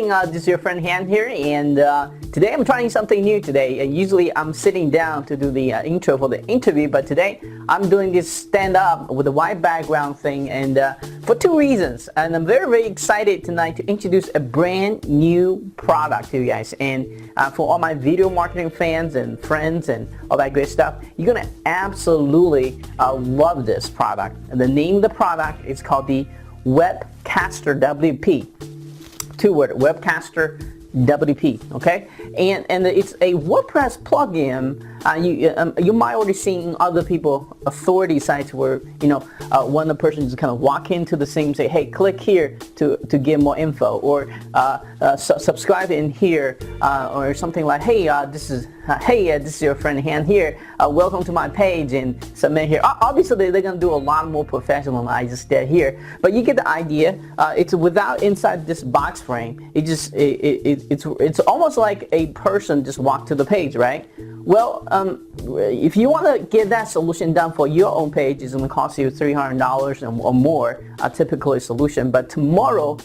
morning. This is your friend Han here, and today I'm trying something new today. Usually I'm sitting down to do the intro for the interview, but today I'm doing this stand-up with a white background thing, and for two reasons. And I'm very excited tonight to introduce a brand new product to you guys. And for all my video marketing fans and friends and all that great stuff, you're gonna absolutely love this product. And the name of the product is called the WebCaster WP. Two-word, WebCaster WP, okay? And it's a WordPress plugin. You might already seen other people authority sites where one person just kind of walk into the same, say, hey, click here to get more info, or subscribe in here, or something like, hey, this is your friend Han here. Welcome to my page, and submit here. Obviously, they're gonna do a lot more professional than I just did here, but you get the idea. It's without inside this box frame. It's almost like a person just walked to the page, right? Well, if you want to get that solution done for your own page, it's going to cost you $300 or more, a typical solution. But tomorrow,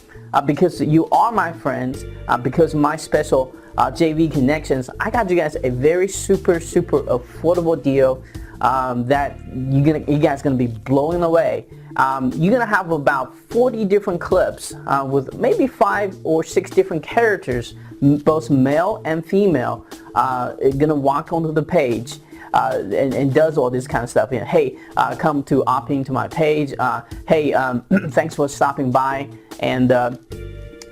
because you are my friends, because of my special JV connections, I got you guys a very super affordable deal that you guys gonna be blowing away. You're gonna have about 40 different clips with maybe 5 or 6 different characters, both male and female, gonna walk onto the page and does all this kind of stuff. Hey, come to optin to my page. Hey, thanks for stopping by, and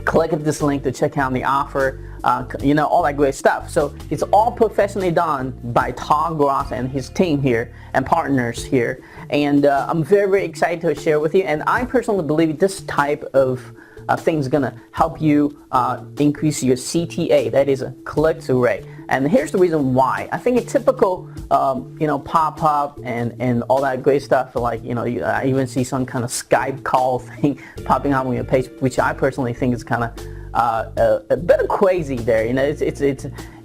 click this link to check out the offer. All that great stuff. So it's all professionally done by Todd and his team here and partners here, and I'm very excited to share with you. And I personally believe this type of thing is gonna help you increase your CTA, that is a click-through rate. And here's the reason why. I think a typical pop-up and all that great stuff, like I even see some kind of Skype call thing popping up on your page, which I personally think is kind of a bit crazy there.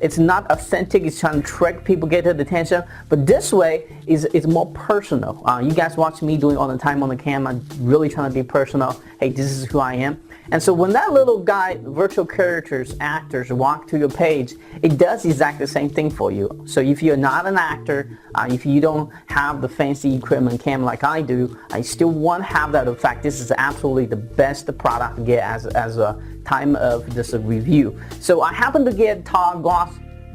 It's not authentic. It's trying to trick people, get their attention. But this way it's more personal. You guys watch me doing all the time on the camera, really trying to be personal. Hey, this is who I am. And so when that little guy, virtual characters, actors walk to your page, it does exactly the same thing for you. So if you're not an actor, if you don't have the fancy equipment camera like I do, I still want to have that effect. This is absolutely the best product to get as a time of this review. So I happen to get Todd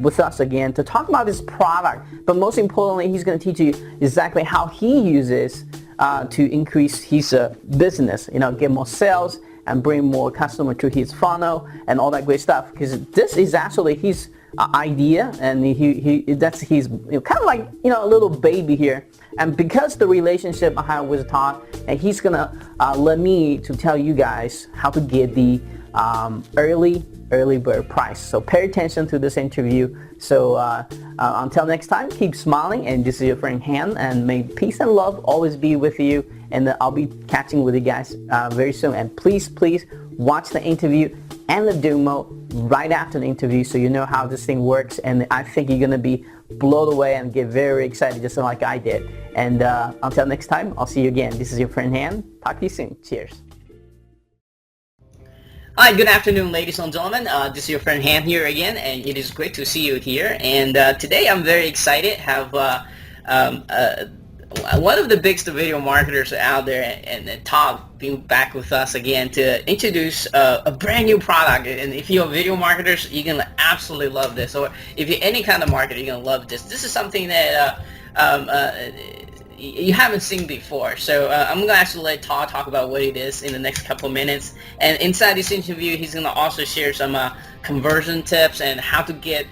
with us again to talk about this product, but most importantly, he's going to teach you exactly how he uses to increase his business, get more sales and bring more customer to his funnel and all that great stuff, because this is actually his idea, and that's his kind of like a little baby here. And because the relationship I have with Todd, and he's gonna let me to tell you guys how to get the early bird price. So pay attention to this interview. So until next time, keep smiling, and this is your friend Han, and may peace and love always be with you, and I'll be catching with you guys very soon. And please watch the interview and the demo right after the interview, so you know how this thing works. And I think you're gonna be blown away and get very excited, just like I did. And until next time, I'll see you again. This is your friend Han. Talk to you soon. Cheers. Hi, good afternoon, ladies and gentlemen. This is your friend Han here again, and it is great to see you here. And today I'm very excited. Have one of the biggest video marketers out there, and Todd, being back with us again to introduce a brand new product. And if you're video marketers, you're gonna absolutely love this. Or if you're any kind of marketer, you're gonna love this. This is something that you haven't seen before. So I'm going to actually let Todd talk about what it is in the next couple of minutes. And inside this interview, he's going to also share some conversion tips and how to get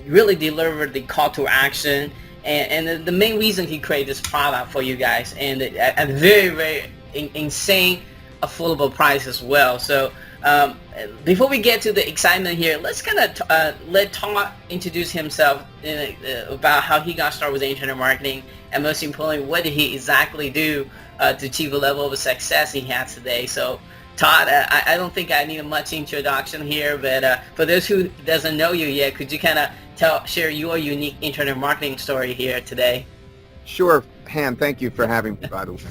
really deliver the call to action. And the main reason he created this product for you guys, and at a very insane affordable price as well. So before we get to the excitement here, let's kind of let Todd introduce himself about how he got started with internet marketing, and most importantly, what did he exactly do to achieve a level of success he has today. So Todd, I don't think I need much introduction here, but for those who doesn't know you yet, could you kind of share your unique internet marketing story here today? Sure, Han, thank you for having me, by the way.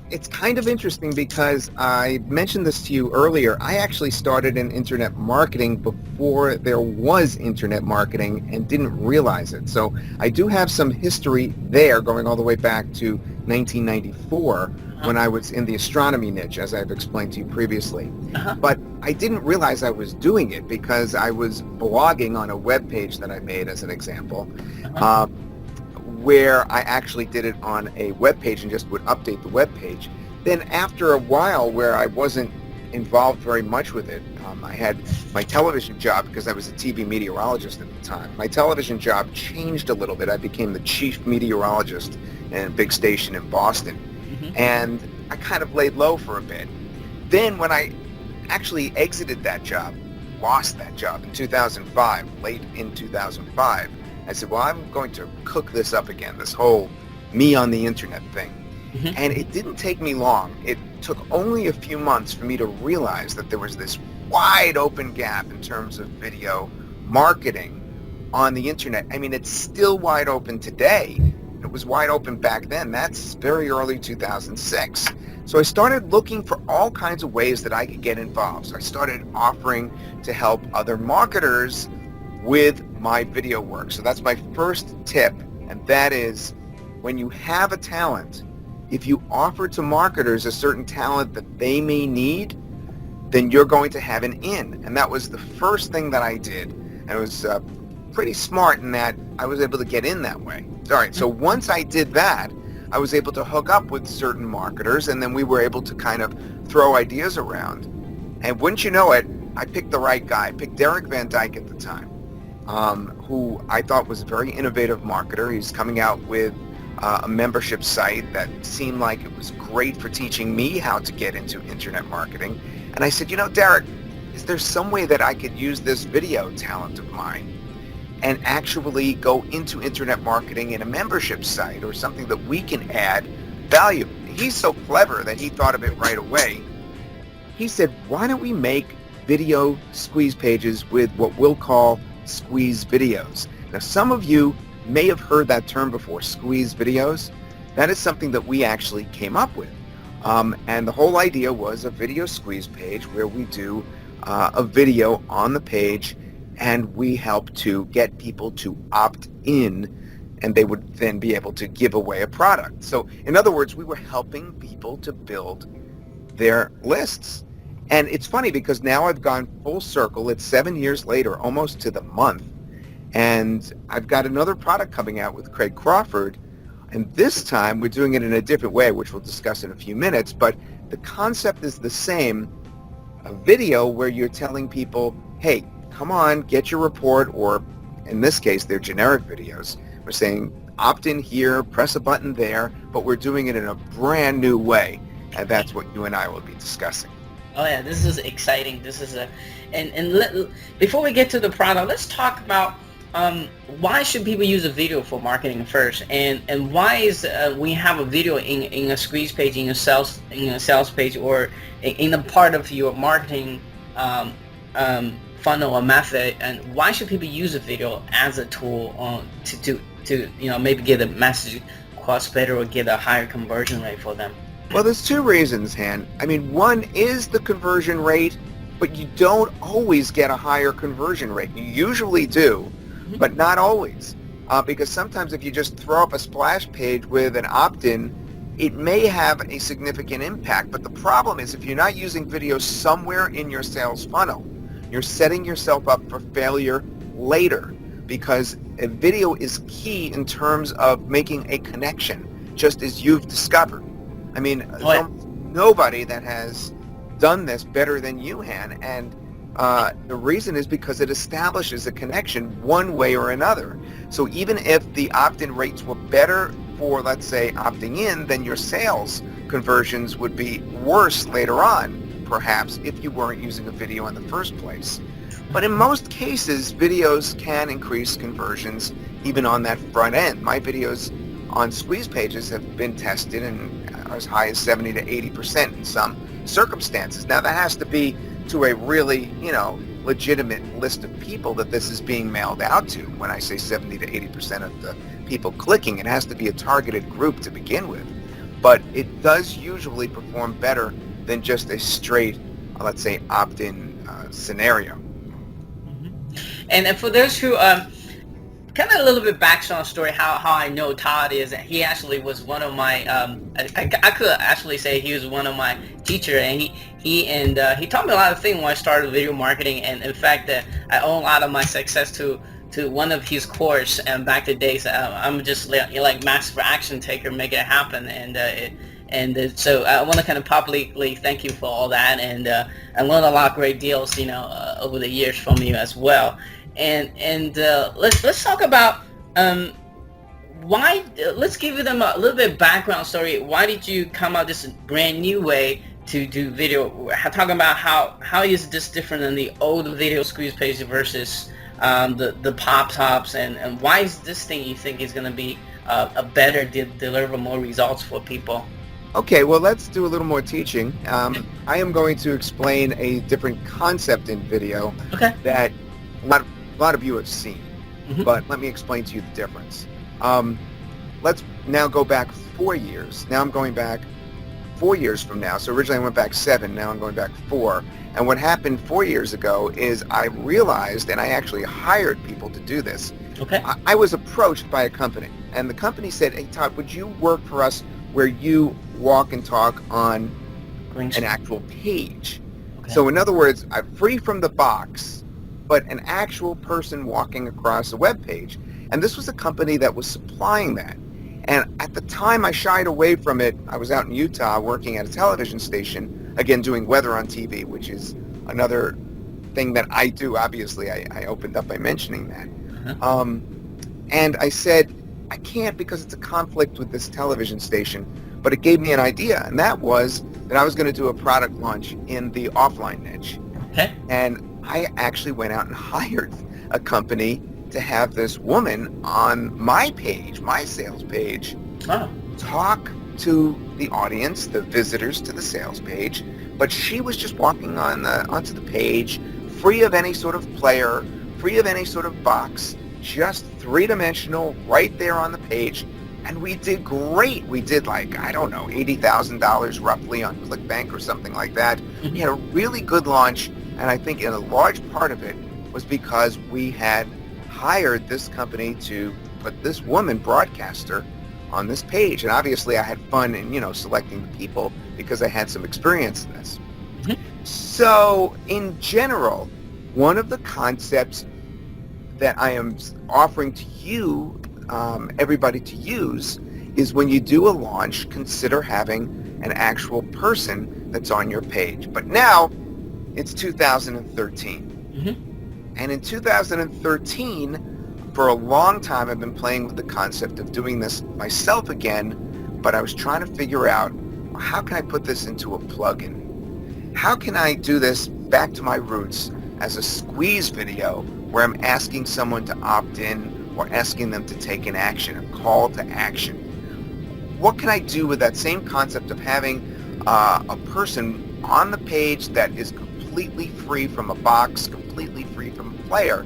It's kind of interesting because I mentioned this to you earlier. I actually started in internet marketing before there was internet marketing and didn't realize it. So I do have some history there going all the way back to 1994 when I was in the astronomy niche, as I've explained to you previously. But I didn't realize I was doing it because I was blogging on a web page that I made as an example. Where I actually did it on a web page and just would update the web page. Then after a while where I wasn't involved very much with it, I had my television job because I was a TV meteorologist at the time. My television job changed a little bit. I became the chief meteorologist in a big station in Boston. And I kind of laid low for a bit. Then when I actually exited that job, lost that job in 2005, late in 2005, I said, well, I'm going to cook this up again, this whole me on the internet thing. And it didn't take me long. It took only a few months for me to realize that there was this wide open gap in terms of video marketing on the internet. I mean, it's still wide open today. It was wide open back then. That's very early 2006. So I started looking for all kinds of ways that I could get involved. So I started offering to help other marketers with my video work. So that's my first tip, and that is when you have a talent, if you offer to marketers a certain talent that they may need, then you're going to have an in. And that was the first thing that I did. And it was pretty smart in that I was able to get in that way. All right, so once I did that, I was able to hook up with certain marketers, and then we were able to kind of throw ideas around. And wouldn't you know it, I picked the right guy. I picked Derek Van Dyke at the time. Who I thought was a very innovative marketer. He's coming out with a membership site that seemed like it was great for teaching me how to get into internet marketing. And I said, you know, Derek, is there some way that I could use this video talent of mine and actually go into internet marketing in a membership site or something that we can add value? He's so clever that he thought of it right away. He said, why don't we make video squeeze pages with what we'll call squeeze videos. Now, some of you may have heard that term before, squeeze videos. That is something that we actually came up with. And the whole idea was a video squeeze page where we do a video on the page and we help to get people to opt in, and they would then be able to give away a product. So in other words, we were helping people to build their lists. And it's funny because now I've gone full circle. It's 7 years later, almost to the month. And I've got another product coming out with Craig Crawford. And this time we're doing it in a different way, which we'll discuss in a few minutes. But the concept is the same. A video where you're telling people, hey, come on, get your report, or in this case, they're generic videos. We're saying opt in here, press a button there, but we're doing it in a brand new way. And that's what you and I will be discussing. Oh yeah, this is exciting. This is before we get to the product, let's talk about why should people use a video for marketing first, and why is we have a video in a squeeze page, in a sales page, or in a part of your marketing funnel or method, and why should people use a video as a tool to maybe get a message across better or get a higher conversion rate for them? Well, there's two reasons, Han. I mean, one is the conversion rate, but you don't always get a higher conversion rate. You usually do, but not always. Because sometimes if you just throw up a splash page with an opt-in, it may have a significant impact. But the problem is if you're not using video somewhere in your sales funnel, you're setting yourself up for failure later, because a video is key in terms of making a connection, just as you've discovered. I mean, nobody that has done this better than you, Han, and the reason is because it establishes a connection one way or another. So even if the opt-in rates were better for, let's say, opting in, then your sales conversions would be worse later on, perhaps, if you weren't using a video in the first place. But in most cases, videos can increase conversions even on that front end. My videos on squeeze pages have been tested and as high as 70 to 80% in some circumstances. Now that has to be to a really, legitimate list of people that this is being mailed out to. When I say 70 to 80% of the people clicking, it has to be a targeted group to begin with. but it does usually perform better than just a straight, let's say, opt-in scenario. And for those who kind of a little bit background story how I know Todd is that he actually was one of my I could actually say he was one of my teacher, and he taught me a lot of things when I started video marketing, and in fact that I owe a lot of my success to one of his course and back to days. I'm just like master action taker, make it happen, and so I want to kind of publicly thank you for all that, and I learned a lot of great deals, over the years from you as well. And let's talk about why. Let's give them a little bit of background story. Why did you come out this brand new way to do video? Talking about how is this different than the old video squeeze page versus the pop-tops, and why is this thing you think is going to be a better deliver more results for people? Okay, well, let's do a little more teaching. I am going to explain a different concept in video that a lot of you have seen, but let me explain to you the difference. Let's now go back 4 years. Now I'm going back 4 years from now. So originally I went back 7, now I'm going back 4. And what happened 4 years ago is I realized, and I actually hired people to do this. I was approached by a company, and the company said, "Hey Todd, would you work for us where you walk and talk on an actual page?" So in other words, I'm free from the box, but an actual person walking across a web page. And this was a company that was supplying that. And at the time I shied away from it. I was out in Utah working at a television station, again doing weather on TV, which is another thing that I do. Obviously, I opened up by mentioning that. And I said, I can't because it's a conflict with this television station. But it gave me an idea, and that was that I was going to do a product launch in the offline niche. And I actually went out and hired a company to have this woman on my page, my sales page, talk to the audience, the visitors to the sales page, but she was just walking onto the page, free of any sort of player, free of any sort of box, just three-dimensional, right there on the page. And we did great. We did like, I don't know, $80,000 roughly on ClickBank or something like that. We had a really good launch, and I think a large part of it was because we had hired this company to put this woman broadcaster on this page. And obviously I had fun in, selecting the people because I had some experience in this. So in general, one of the concepts that I am offering to you, everybody to use, is when you do a launch, consider having an actual person that's on your page. But now it's 2013. And in 2013, for a long time, I've been playing with the concept of doing this myself again, but I was trying to figure out, how can I put this into a plugin? How can I do this back to my roots as a squeeze video where I'm asking someone to opt in or asking them to take an action, a call to action? What can I do with that same concept of having a person on the page that is completely free from a box, completely free from a player?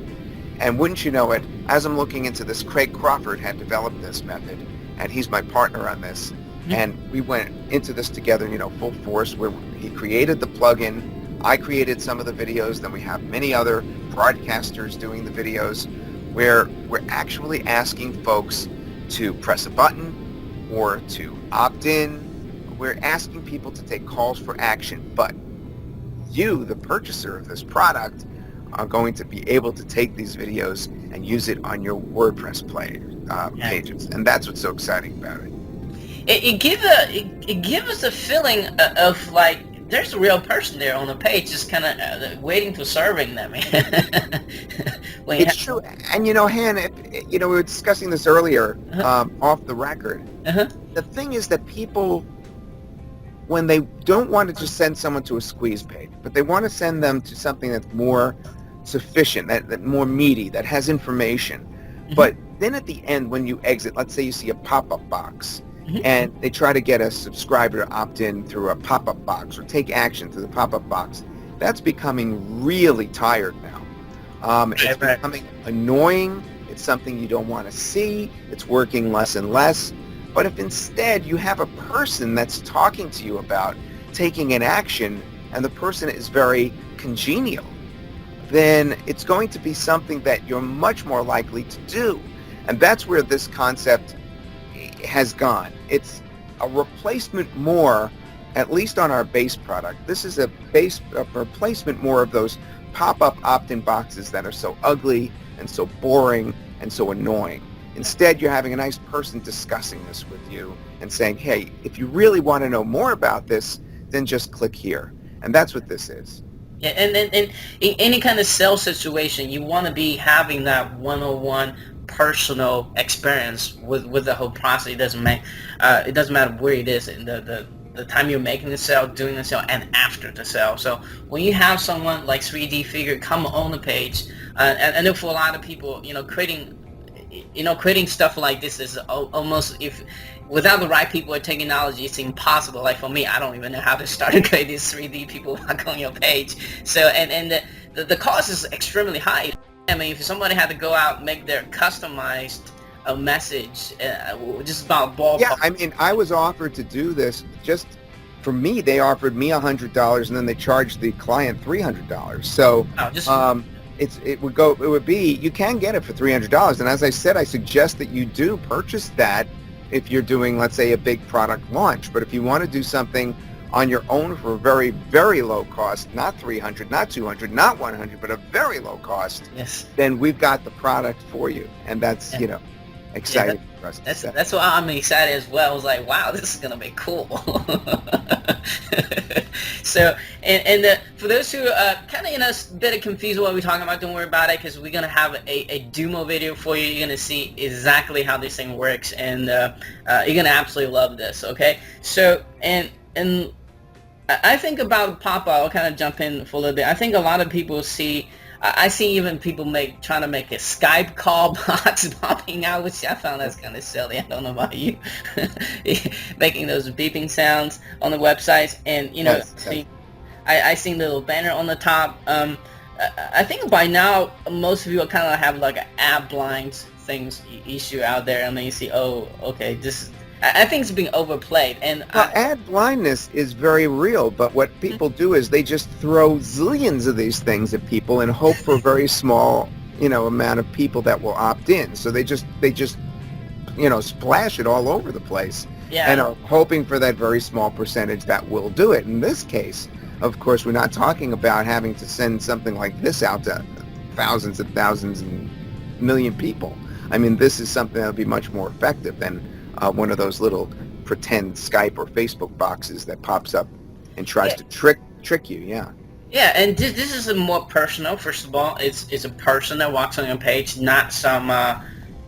And wouldn't you know it, as I'm looking into this, Craig Crawford had developed this method, and he's my partner on this. And we went into this together, full force, where he created the plugin, I created some of the videos, then we have many other broadcasters doing the videos, where we're actually asking folks to press a button or to opt in. We're asking people to take calls for action, but you, the purchaser of this product, are going to be able to take these videos and use it on your WordPress pages, and that's what's so exciting about it. It gives us a feeling of like there's a real person there on the page, just kind of waiting for serving them. It's true, and Han, we were discussing this earlier off the record. The thing is that people, when they don't want to just send someone to a squeeze page, but they want to send them to something that's more sufficient, that more meaty, that has information. But then at the end, when you exit, let's say you see a pop-up box, and they try to get a subscriber to opt in through a pop-up box or take action through the pop-up box, that's becoming really tired now. It's becoming annoying. It's something you don't want to see. It's working less and less. But if instead you have a person that's talking to you about taking an action, and the person is very congenial, then it's going to be something that you're much more likely to do. And that's where this concept has gone. It's a replacement more, at least on our base product. This is a replacement more of those pop-up opt-in boxes that are so ugly and so boring and so annoying. Instead, you're having a nice person discussing this with you and saying, hey, if you really want to know more about this, then just click here. And that's what this is. Yeah, and in any kind of sales situation, you want to be having that one-on-one personal experience with the whole process. It doesn't matter where it is, in the time you're making the sale, doing the sale, and after the sale. So when you have someone like 3D Figure come on the page, and I know for a lot of people, creating stuff like this is almost, if without the right people or technology, it's impossible. Like for me, I don't even know how to start creating these 3D people back on your page. So and the cost is extremely high. I mean, if somebody had to go out and make their customized message, just about ballpark. Yeah, I mean, I was offered to do this. Just for me, they offered me $100, and then they charged the client $300. So it would be, you can get it for $300. And as I said, I suggest that you do purchase that if you're doing, let's say, a big product launch. But if you want to do something on your own for a very, very low cost, not $300, not $200, not $100, but a very low cost, yes, then we've got the product for you. And that's, exciting for us. That's why I'm excited as well. I was like, wow, this is going to be cool. So, and for those who kind of, a bit confused what we're talking about, don't worry about it, because we're going to have a demo video for you. You're going to see exactly how this thing works, and you're going to absolutely love this, okay? So, and I think about pop-up, I'll kind of jump in for a little bit. I think a lot of people see, I see even people trying to make a Skype call box popping out, which I found that's kind of silly. I don't know about you. Making those beeping sounds on the websites, and I seen the little banner on the top. I think by now most of you kind of have like an ad blinds things issue out there, and then you see, oh, okay, this. I think it's being overplayed, and ad blindness is very real. But what people do is they just throw zillions of these things at people and hope for a very small, amount of people that will opt in. So they just splash it all over the place, and are hoping for that very small percentage that will do it. In this case, of course, we're not talking about having to send something like this out to thousands and thousands and million people. I mean, this is something that would be much more effective than one of those little pretend Skype or Facebook boxes that pops up and tries to trick you. Yeah, and this is a more personal. First of all, it's a person that walks on your page, not some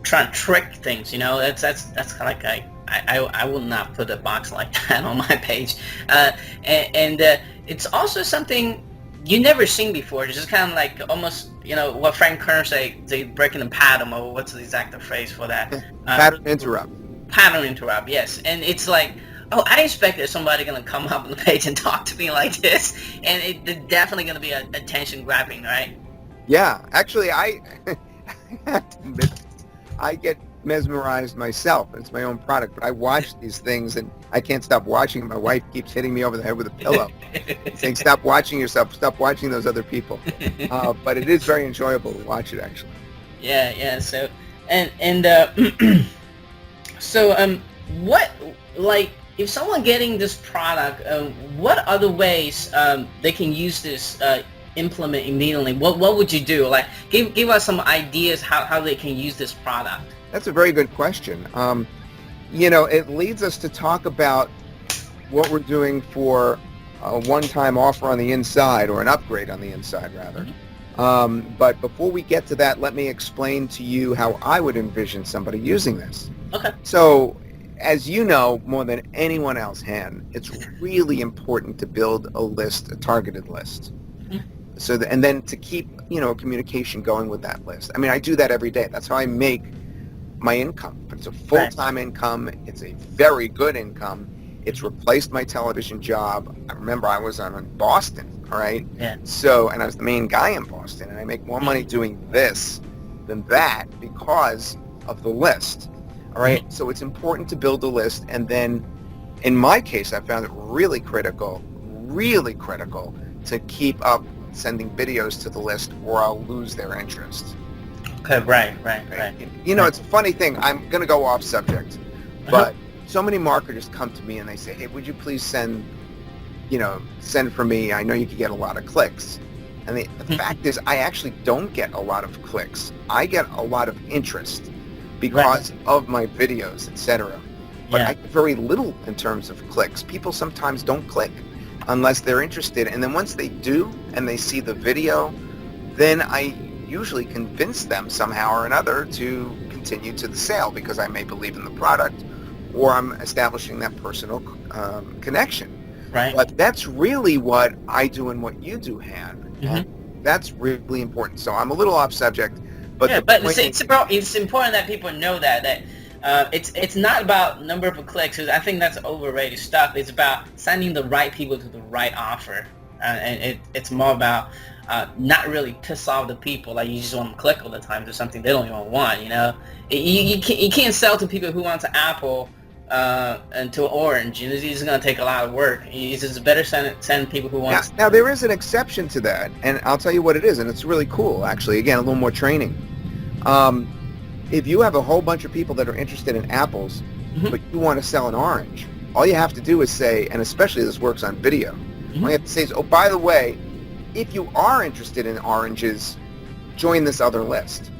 trying to trick things. That's kind of like I will not put a box like that on my page, and it's also something you never seen before. It's just kind of like almost, what Frank Kern say, they breaking the pattern, or what's the exact phrase for that? Pattern interrupt. Pattern interrupt, yes. And it's like, oh, I expected somebody going to come up on the page and talk to me like this, and it's definitely going to be attention grabbing, right? Yeah, actually, I have to admit, I get mesmerized myself. It's my own product, but I watch these things and I can't stop watching. My wife keeps hitting me over the head with a pillow, saying, "Stop watching yourself. Stop watching those other people." But it is very enjoyable to watch it, actually. Yeah. So So, what, like, if someone getting this product, what other ways they can use this, implement immediately? What would you do? Like, give us some ideas how they can use this product. That's a very good question. It leads us to talk about what we're doing for a one-time offer on the inside, or an upgrade on the inside, rather. Mm-hmm. But before we get to that, let me explain to you how I would envision somebody using this. Okay. So, as you know, more than anyone else, Han, it's really important to build a list, a targeted list. Mm-hmm. And then to keep, communication going with that list. I mean, I do that every day. That's how I make my income. But it's a full-time income. It's a very good income. It's replaced my television job. I remember I was on in Boston, all right? Yeah. So, and I was the main guy in Boston, and I make more money doing this than that because of the list. All right. So it's important to build a list, and then in my case, I found it really critical to keep up sending videos to the list, or I'll lose their interest. Okay, right. You know, it's a funny thing. I'm going to go off subject, but so many marketers come to me and they say, hey, would you please send for me? I know you could get a lot of clicks. And the fact is, I actually don't get a lot of clicks. I get a lot of interest because of my videos, etc. But I get very little in terms of clicks. People sometimes don't click unless they're interested. And then once they do and they see the video, then I usually convince them somehow or another to continue to the sale because I may believe in the product, or I'm establishing that personal connection. Right. But that's really what I do and what you do, Han. And that's really important. So I'm a little off subject, but it's important that people know that it's not about number of clicks. I think that's overrated stuff. It's about sending the right people to the right offer, and it's more about not really piss off the people. Like you just want them to click all the time to something they don't even want. You can't sell to people who want an apple and to orange. It's just going to take a lot of work. It's just better send people who want. Now there is an exception to that, and I'll tell you what it is, and it's really cool. Actually, again, a little more training. If you have a whole bunch of people that are interested in apples, but you want to sell an orange, all you have to do is say, and especially this works on video, all you have to say is, oh, by the way, if you are interested in oranges, join this other list.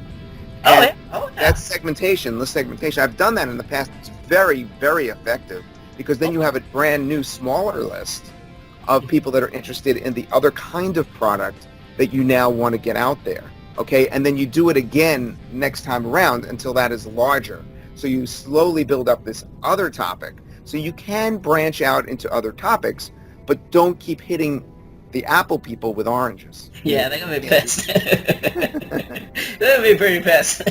And that's segmentation, list segmentation. I've done that in the past. It's very, very effective because then you have a brand new, smaller list of people that are interested in the other kind of product that you now want to get out there. Okay, and then you do it again next time around until that is larger. So you slowly build up this other topic. So you can branch out into other topics, but don't keep hitting the apple people with oranges. Yeah, they're going to be pissed. They're going to be pretty pissed.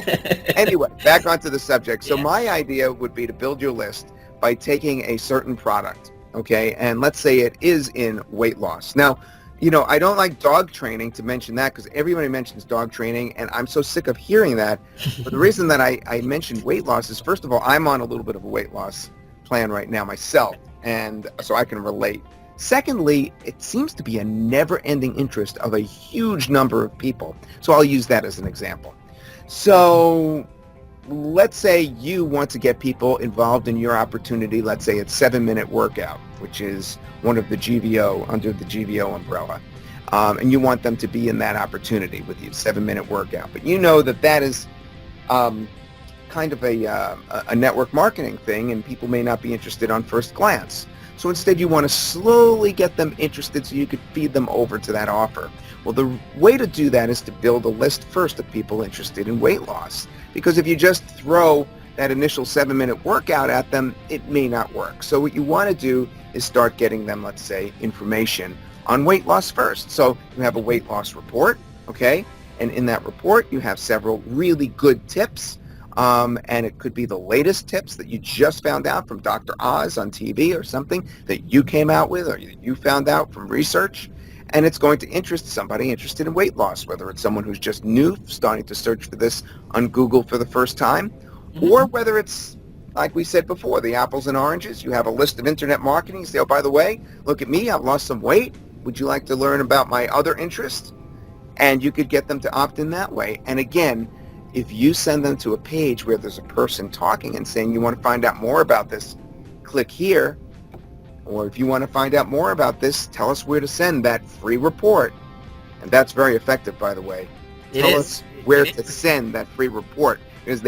Anyway, back onto the subject. So my idea would be to build your list by taking a certain product, okay? And let's say it is in weight loss. Now, I don't like dog training to mention that because everybody mentions dog training, and I'm so sick of hearing that. But the reason that I mentioned weight loss is, first of all, I'm on a little bit of a weight loss plan right now myself, and so I can relate. Secondly, it seems to be a never-ending interest of a huge number of people. So I'll use that as an example. So let's say you want to get people involved in your opportunity. Let's say it's 7-minute workout, which is one of the GVO, under the GVO umbrella. And you want them to be in that opportunity with you, 7-minute workout. But you know that is kind of a network marketing thing, and people may not be interested on first glance. So instead you want to slowly get them interested so you could feed them over to that offer. Well, the way to do that is to build a list first of people interested in weight loss. Because if you just throw that initial 7-minute workout at them, it may not work. So what you want to do is start getting them, let's say, information on weight loss first. So you have a weight loss report, okay? And in that report, you have several really good tips. And it could be the latest tips that you just found out from Dr. Oz on TV or something that you came out with or you found out from research. And it's going to interest somebody interested in weight loss, whether it's someone who's just new, starting to search for this on Google for the first time, or whether it's, like we said before, the apples and oranges. You have a list of internet marketing. You say, oh, by the way, look at me, I've lost some weight. Would you like to learn about my other interests? And you could get them to opt in that way. And again, if you send them to a page where there's a person talking and saying you want to find out more about this, click here. Or if you want to find out more about this, tell us where to send that free report. And that's very effective, by the way. Tell us where to send that free report, because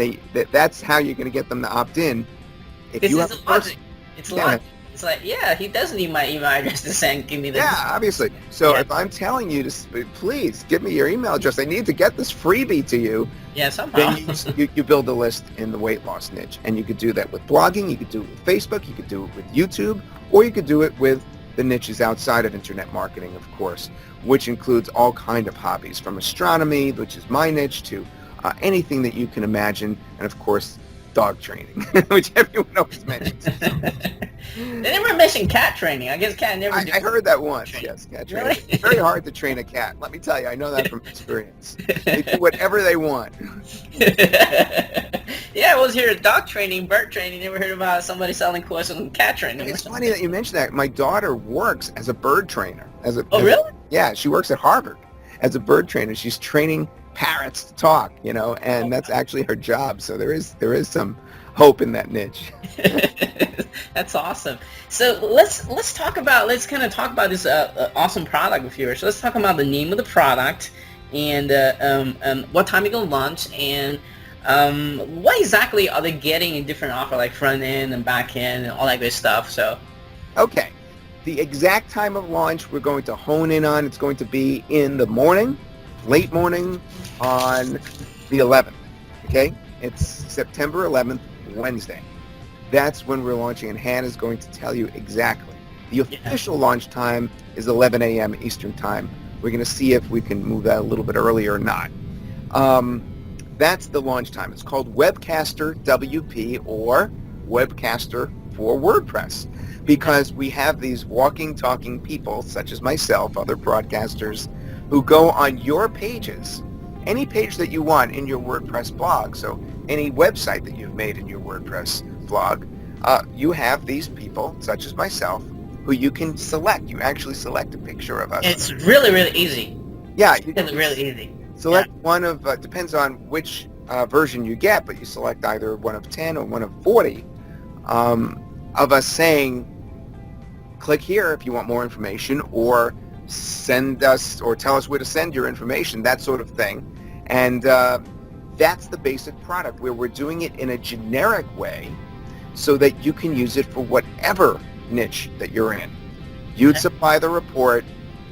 that's how you're going to get them to opt in. If you have a person, it's logic. It's like, yeah, he does need my email address to send. Give me the. Yeah, obviously. So if I'm telling you to please give me your email address, I need to get this freebie to you. Yeah, somehow. Then you build a list in the weight loss niche, and you could do that with blogging. You could do it with Facebook. You could do it with YouTube, or you could do it with the niches outside of internet marketing, of course, which includes all kind of hobbies, from astronomy, which is my niche, to anything that you can imagine, and of course, dog training, which everyone always mentions. They never mentioned cat training. I guess cat never. I heard that once. Yes, cat training. Really? It's very hard to train a cat. Let me tell you, I know that from experience. They do whatever they want. Yeah, I was here dog training, bird training. Never heard about somebody selling courses on cat training. It's funny that you mentioned that. My daughter works as a bird trainer. Oh, really? Yeah, she works at Harvard as a bird trainer. She's training parrots to talk, and that's actually her job. So there is some hope in that niche. That's awesome. So let's kind of talk about this awesome product of yours. So let's talk about the name of the product and what time you're gonna launch and what exactly are they getting in different offer, like front end and back end and all that good stuff. So okay, the exact time of launch we're going to hone in on. It's going to be in the morning, late morning on the 11th. Okay, it's September 11th, Wednesday. That's when we're launching, and Hannah's going to tell you exactly. The official launch time is 11 a.m. Eastern time. We're going to see if we can move that a little bit earlier or not. That's the launch time. It's called WebCaster WP, or WebCaster for WordPress, because we have these walking, talking people, such as myself, other broadcasters, who go on your pages, any page that you want in your WordPress blog. So any website that you've made in your WordPress blog, you have these people, such as myself, who you can select. You actually select a picture of us. It's really, really easy. Yeah, It's really easy. Select one of, depends on which version you get, but you select either one of 10 or one of 40 of us saying, click here if you want more information, or send us, or tell us where to send your information, that sort of thing. And that's the basic product, where we're doing it in a generic way so that you can use it for whatever niche that you're in. You'd supply the report,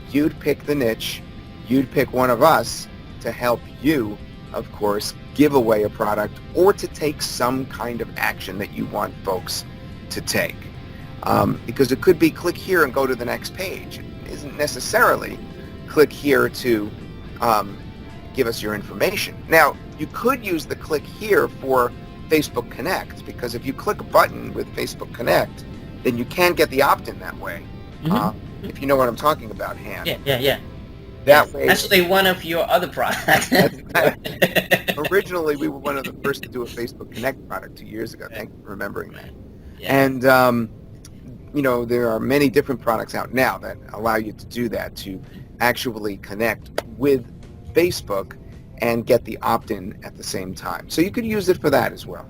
you'd pick the niche, you'd pick one of us to help you, of course, give away a product or to take some kind of action that you want folks to take. Because it could be click here and go to the next page. It isn't necessarily click here to give us your information. Now, you could use the click here for Facebook Connect, because if you click a button with Facebook Connect, then you can get the opt-in that way. If you know what I'm talking about, Han. Yeah. That way. Actually, one of your other products. Originally, we were one of the first to do a Facebook Connect product 2 years ago. Thank you for remembering that. Yeah. And, there are many different products out now that allow you to do that, to actually connect with Facebook and get the opt-in at the same time. So you could use it for that as well.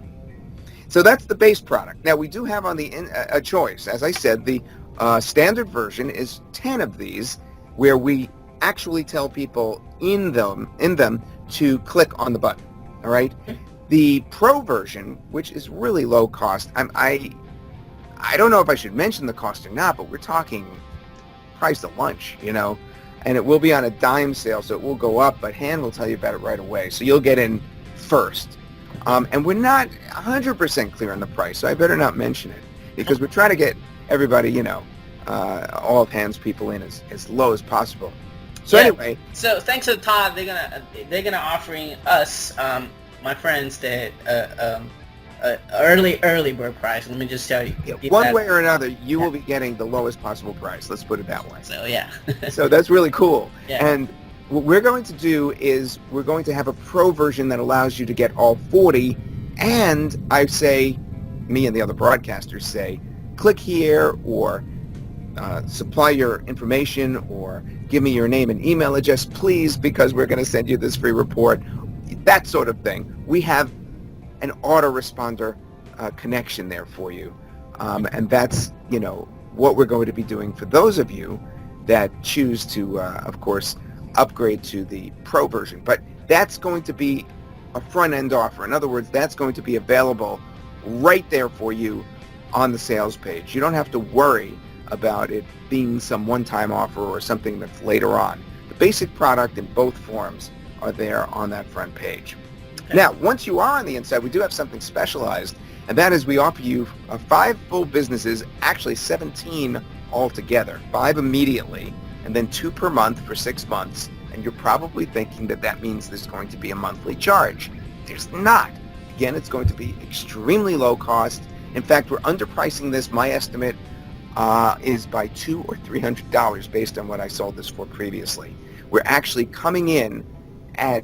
So that's the base product. Now, we do have on the a choice. As I said, the standard version is 10 of these, where we actually tell people in them to click on the button. All right. The Pro version, which is really low cost, I don't know if I should mention the cost or not, but we're talking price of lunch, and it will be on a dime sale, so it will go up, but Han will tell you about it right away. So you'll get in first. And we're not 100% clear on the price, so I better not mention it, because we're trying to get everybody, all of Han's people in as low as possible. So anyway. So thanks to Todd, they're gonna offering us, my friends, that early bird price. Let me just tell you. One way or another, you will be getting the lowest possible price. Let's put it that way. So yeah. So that's really cool. Yeah. And what we're going to do is we're going to have a Pro version that allows you to get all 40. And I say, me and the other broadcasters say, click here, or supply your information, or give me your name and email address, please, because we're going to send you this free report. That sort of thing. We have an autoresponder connection there for you. And that's, what we're going to be doing for those of you that choose to, of course, upgrade to the Pro version. But that's going to be a front-end offer. In other words, that's going to be available right there for you on the sales page. You don't have to worry about it being some one-time offer or something that's later on. The basic product in both forms are there on that front page. Okay. Now, once you are on the inside, we do have something specialized, and that is we offer you 5 full businesses, actually 17 altogether, 5 immediately, and then 2 per month for 6 months. And you're probably thinking that means there's going to be a monthly charge. There's not. Again, it's going to be extremely low cost. In fact, we're underpricing this. My estimate is by $200 or $300 based on what I sold this for previously. We're actually coming in at,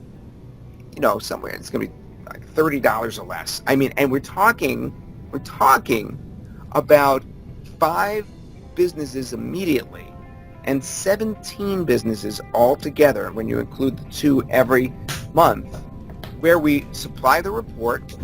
somewhere, it's going to be like $30 or less. I mean, and we're talking about 5 businesses immediately and 17 businesses altogether when you include the 2 every month, where we supply the report,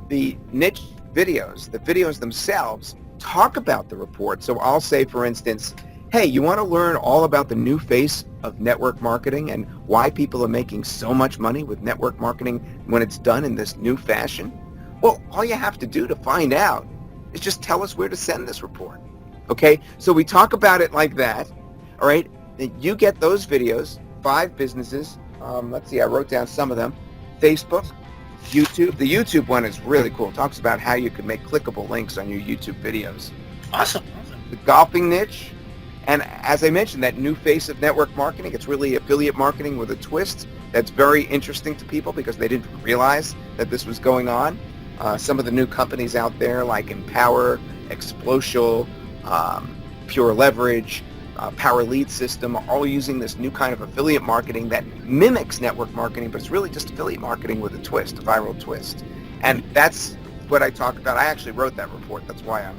the niche videos, the videos themselves talk about the report. So I'll say, for instance, hey, you want to learn all about the new face of network marketing and why people are making so much money with network marketing when it's done in this new fashion? Well, all you have to do to find out is just tell us where to send this report. Okay? So we talk about it like that. All right? You get those videos, 5 businesses. Let's see, I wrote down some of them. Facebook, YouTube. The YouTube one is really cool. It talks about how you could make clickable links on your YouTube videos. Awesome. The golfing niche. And as I mentioned, that new face of network marketing, it's really affiliate marketing with a twist. That's very interesting to people because they didn't realize that this was going on. Some of the new companies out there like Empower, Explosial, Pure Leverage, Power Lead System are all using this new kind of affiliate marketing that mimics network marketing, but it's really just affiliate marketing with a twist, a viral twist. And that's what I talk about. I actually wrote that report. That's why I'm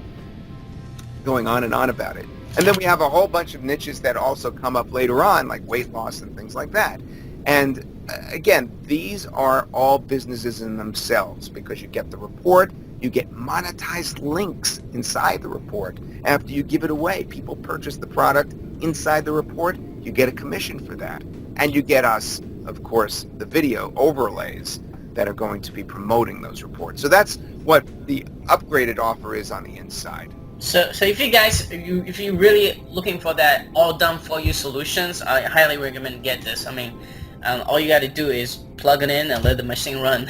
going on and on about it. And then we have a whole bunch of niches that also come up later on, like weight loss and things like that. And again, these are all businesses in themselves because you get the report, you get monetized links inside the report. After you give it away, people purchase the product inside the report, you get a commission for that. And you get us, of course, the video overlays that are going to be promoting those reports. So that's what the upgraded offer is on the inside. So if you guys, if you're really looking for that all done for you solutions, I highly recommend get this. I mean, all you got to do is plug it in and let the machine run.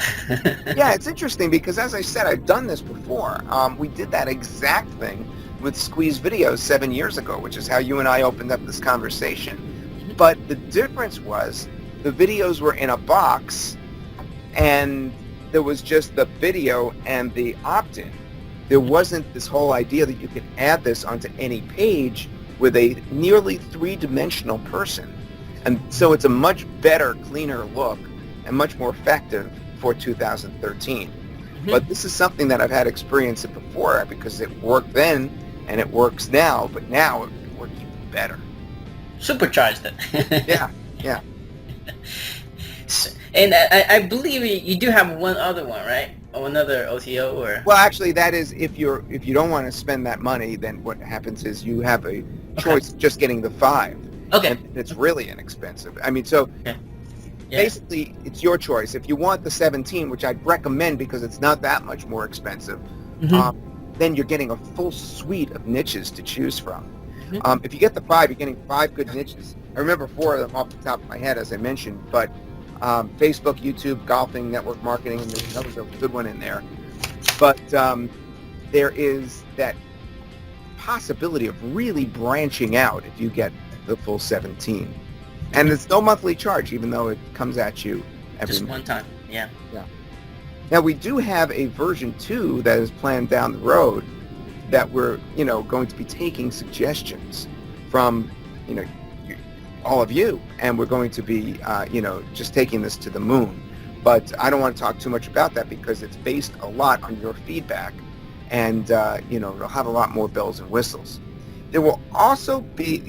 Yeah, it's interesting because, as I said, I've done this before. We did that exact thing with Squeeze Videos 7 years ago, which is how you and I opened up this conversation. But the difference was the videos were in a box and there was just the video and the opt-in. There wasn't this whole idea that you could add this onto any page with a nearly 3-dimensional person. And so it's a much better, cleaner look and much more effective for 2013. But this is something that I've had experience in before because it worked then and it works now, but now it works even better. Supercharged it. Yeah. And I believe you do have one other one, right? Or another OTO, or? Well, actually, that is if you don't want to spend that money, then what happens is you have a choice of just getting the 5. Okay. And it's really inexpensive. I mean, so okay. Basically, it's your choice. If you want the 17, which I'd recommend because it's not that much more expensive, then you're getting a full suite of niches to choose from. If you get the 5, you're getting 5 good niches. I remember 4 of them off the top of my head, as I mentioned, but Facebook, YouTube, golfing, network marketing, and there's another good one in there. But there is that possibility of really branching out if you get the full 17. And it's no monthly charge, even though it comes at you every month. Just one time, yeah. Now, we do have a version 2 that is planned down the road that we're, going to be taking suggestions from, all of you, and we're going to be, just taking this to the moon. But I don't want to talk too much about that because it's based a lot on your feedback, and, it'll have a lot more bells and whistles. There will also be,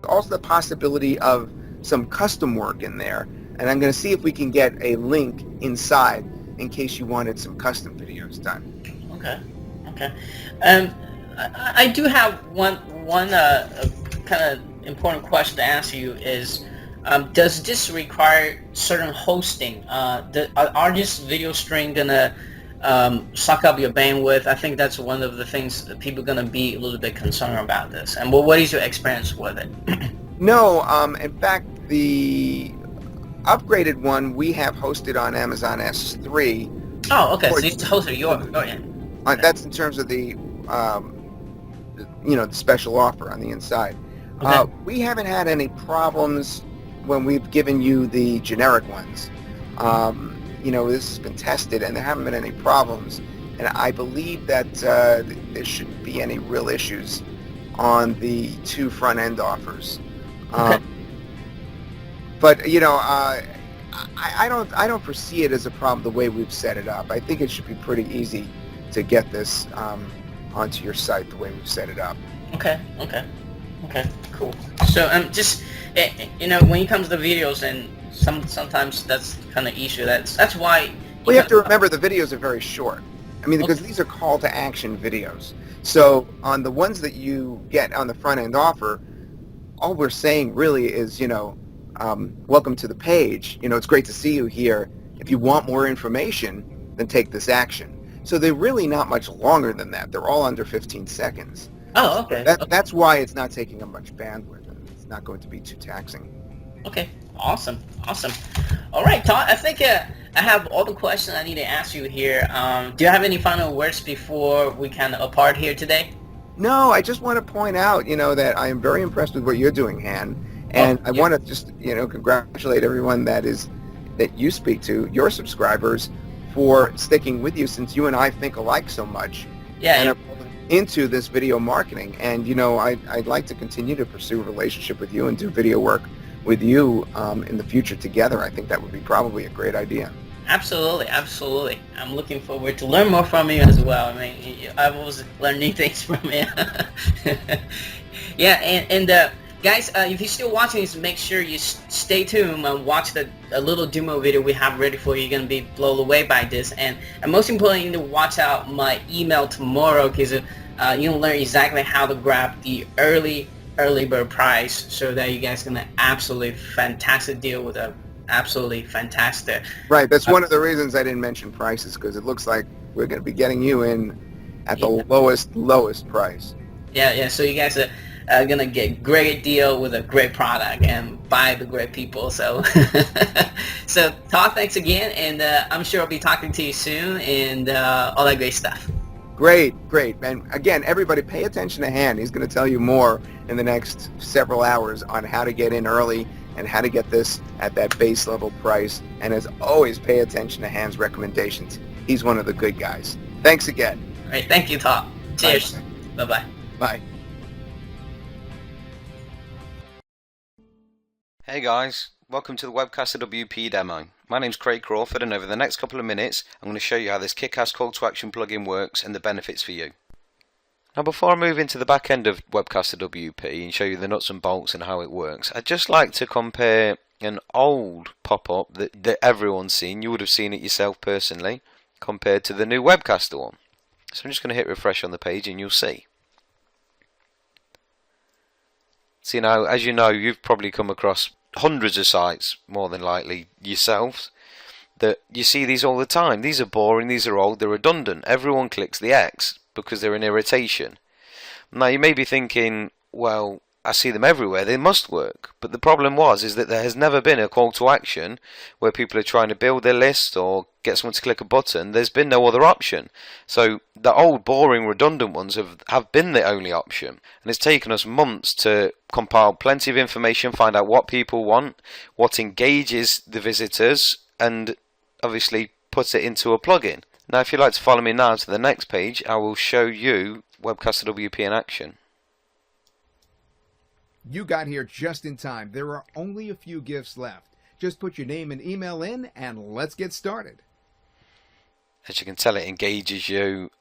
also the possibility of some custom work in there, and I'm going to see if we can get a link inside in case you wanted some custom videos done. Okay. I do have one kind of important question to ask you is, does this require certain hosting? Are this video stream gonna suck up your bandwidth? I think that's one of the things that people are gonna be a little bit concerned about this. And what is your experience with it? No, in fact, the upgraded one we have hosted on Amazon S3. Oh, okay. So it's hosted yours. Oh, yeah. That's in terms of the, the special offer on the inside. Okay. We haven't had any problems when we've given you the generic ones. This has been tested and there haven't been any problems. And I believe that there shouldn't be any real issues on the 2 front-end offers. Okay. But, I don't foresee it as a problem the way we've set it up. I think it should be pretty easy to get this onto your site the way we've set it up. Okay, cool. So just when it comes to videos, and sometimes that's kind of issue. That's why. Well, you have to remember the videos are very short. I mean, because these are call to action videos. So on the ones that you get on the front end offer, all we're saying really is, welcome to the page. It's great to see you here. If you want more information, then take this action. So they're really not much longer than that. They're all under 15 seconds. Oh, okay. That's why it's not taking up much bandwidth, and it's not going to be too taxing. Okay, awesome. All right, Todd, I think I have all the questions I need to ask you here. Do you have any final words before we kind of apart here today? No, I just want to point out, that I am very impressed with what you're doing, Han, and I want to just, congratulate everyone that you speak to, your subscribers, for sticking with you, since you and I think alike so much. Yeah. And are into this video marketing, and I'd like to continue to pursue a relationship with you and do video work with you in the future together. I think that would be probably a great idea. Absolutely. I'm looking forward to learn more from you as well. I mean, I've always learned new things from you. Yeah, and guys, if you're still watching this, make sure you stay tuned and watch a little demo video we have ready for you. You're going to be blown away by this. And most importantly, you need to watch out my email tomorrow, because you'll learn exactly how to grab the early bird price, so that you guys can get an absolutely fantastic deal with a absolutely fantastic. Right, that's one of the reasons I didn't mention prices, because it looks like we're going to be getting you in at the lowest price. Yeah, so you guys are going to get great deal with a great product and by the great people. So so Todd, thanks again, and I'm sure I'll be talking to you soon, and all that great stuff. Great. And again, everybody pay attention to Han. He's going to tell you more in the next several hours on how to get in early and how to get this at that base level price. And as always, pay attention to Han's recommendations. He's one of the good guys. Thanks again. All right, thank you, Todd. Cheers. Bye-bye. Bye. Hey guys, welcome to the WebCaster WP demo. My name's Craig Crawford, and over the next couple of minutes I'm going to show you how this kick-ass call to action plugin works and the benefits for you. Now before I move into the back end of WebCaster WP and show you the nuts and bolts and how it works, I'd just like to compare an old pop-up that everyone's seen, you would have seen it yourself personally, compared to the new WebCaster one. So I'm just going to hit refresh on the page and you'll see. So now, as you know, you've probably come across hundreds of sites, more than likely yourselves, that you see these all the time. These are boring, these are old, they're redundant. Everyone clicks the X because they're an irritation. Now you may be thinking, well, I see them everywhere, they must work. But the problem is that there has never been a call to action where people are trying to build their list or get someone to click a button. There's been no other option. So the old, boring, redundant ones have been the only option. And it's taken us months to compile plenty of information, find out what people want, what engages the visitors, and obviously put it into a plugin. Now if you'd like to follow me now to the next page, I will show you WebCaster WP in action. You got here just in time. There are only a few gifts left. Just put your name and email in and let's get started. As you can tell, it engages you.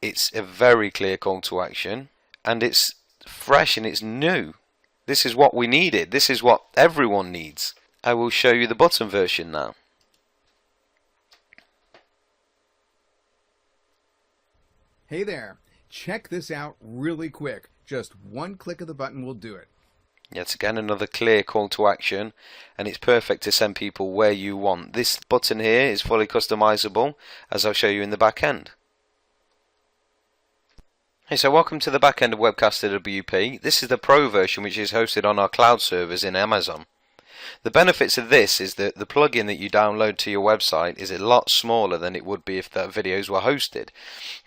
It's a very clear call to action, and it's fresh and it's new. This is what we needed. This is what everyone needs. I will show you the button version now. Hey there. Check this out really quick. Just one click of the button will do it. Yet again, another clear call to action, and it's perfect to send people where you want. This button here is fully customizable, as I'll show you in the back end. Hey, so welcome to the back end of WebCaster WP. This is the Pro version, which is hosted on our cloud servers in Amazon. The benefits of this is that the plugin that you download to your website is a lot smaller than it would be if the videos were hosted.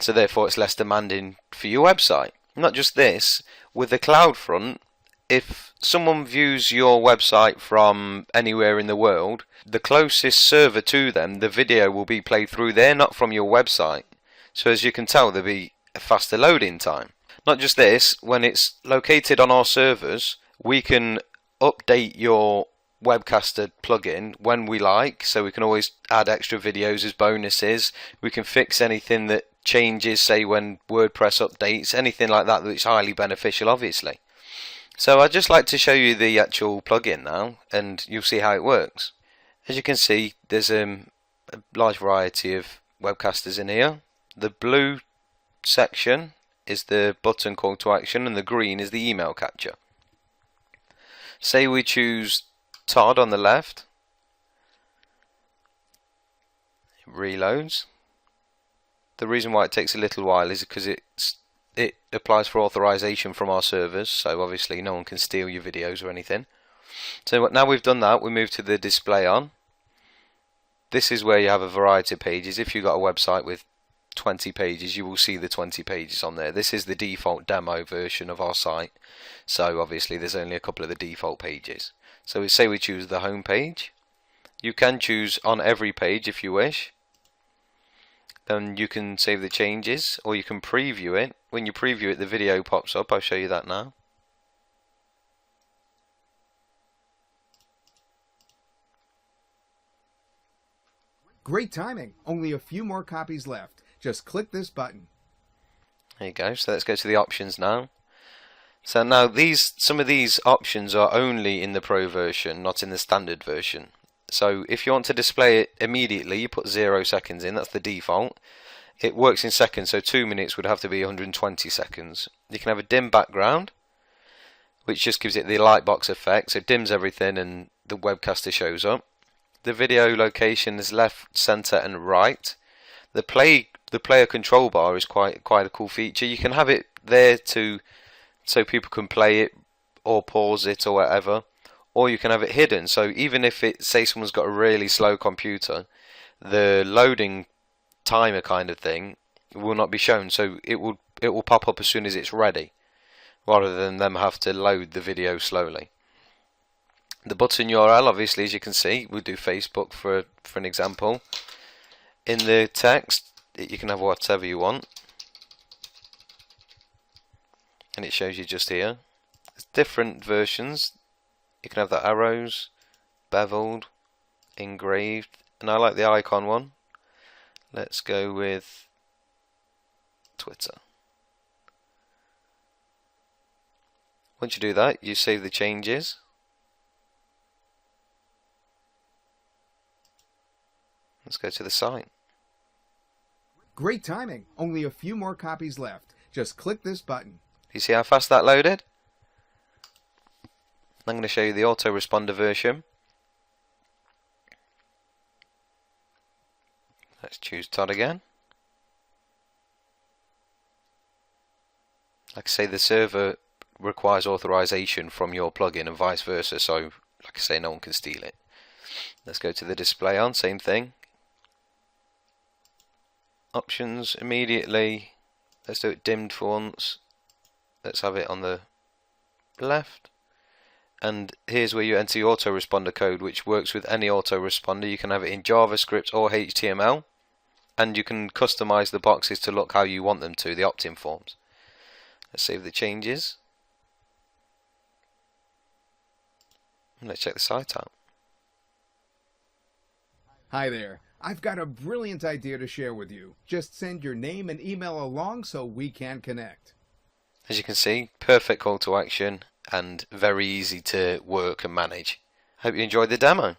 So therefore it's less demanding for your website. Not just this, with the cloud front, if someone views your website from anywhere in the world, the closest server to them, the video will be played through there, not from your website. So as you can tell, there'll be a faster loading time. Not just this, when it's located on our servers, we can update your WebCaster plugin when we like, so we can always add extra videos as bonuses. We can fix anything that changes, say when WordPress updates, anything like that that's highly beneficial, obviously. So I'd just like to show you the actual plugin now, and you'll see how it works. As you can see, there's a large variety of webcasters in here. The blue section is the button call to action, and the green is the email capture. Say we choose Todd on the left. It reloads. The reason why it takes a little while is because it applies for authorization from our servers, so obviously no one can steal your videos or anything. So now we've done that, we move to the display on. This is where you have a variety of pages. If you've got a website with 20 pages, you will see the 20 pages on there. This is the default demo version of our site, so obviously there's only a couple of the default pages. So we say we choose the home page. You can choose on every page if you wish. Then you can save the changes, or you can preview it. When you preview it, the video pops up. I'll show you that now. Great timing. Only a few more copies left. Just click this button. There you go. So let's go to the options now. So now some of these options are only in the Pro version, not in the standard version. So if you want to display it immediately, you put 0 seconds in, that's the default. It works in seconds, so 2 minutes would have to be 120 seconds. You can have a dim background, which just gives it the lightbox effect, so it dims everything and the webcaster shows up. The video location is left, center and right. The player control bar is quite a cool feature. You can have it there so people can play it or pause it or whatever. Or you can have it hidden, so even if say someone's got a really slow computer, the loading timer kind of thing will not be shown, so it will pop up as soon as it's ready, rather than them have to load the video slowly. The button URL, obviously, as you can see, we'll do Facebook for an example. In the text, you can have whatever you want, and it shows you just here. There's different versions. You can have the arrows, beveled, engraved, and I like the icon one. Let's go with Twitter. Once you do that, you save the changes. Let's go to the site. Great timing. Only a few more copies left. Just click this button. You see how fast that loaded? I'm going to show you the autoresponder version. Let's choose Todd again. Like I say, the server requires authorization from your plugin and vice versa, so like I say, no one can steal it. Let's go to the display on, same thing. Options immediately. Let's do it dimmed for once. Let's have it on the left. And here's where you enter your autoresponder code, which works with any autoresponder. You can have it in JavaScript or HTML, and you can customize the boxes to look how you want them to, the opt-in forms. Let's save the changes. And let's check the site out. Hi there. I've got a brilliant idea to share with you. Just send your name and email along so we can connect. As you can see, perfect call to action and very easy to work and manage. Hope you enjoyed the demo.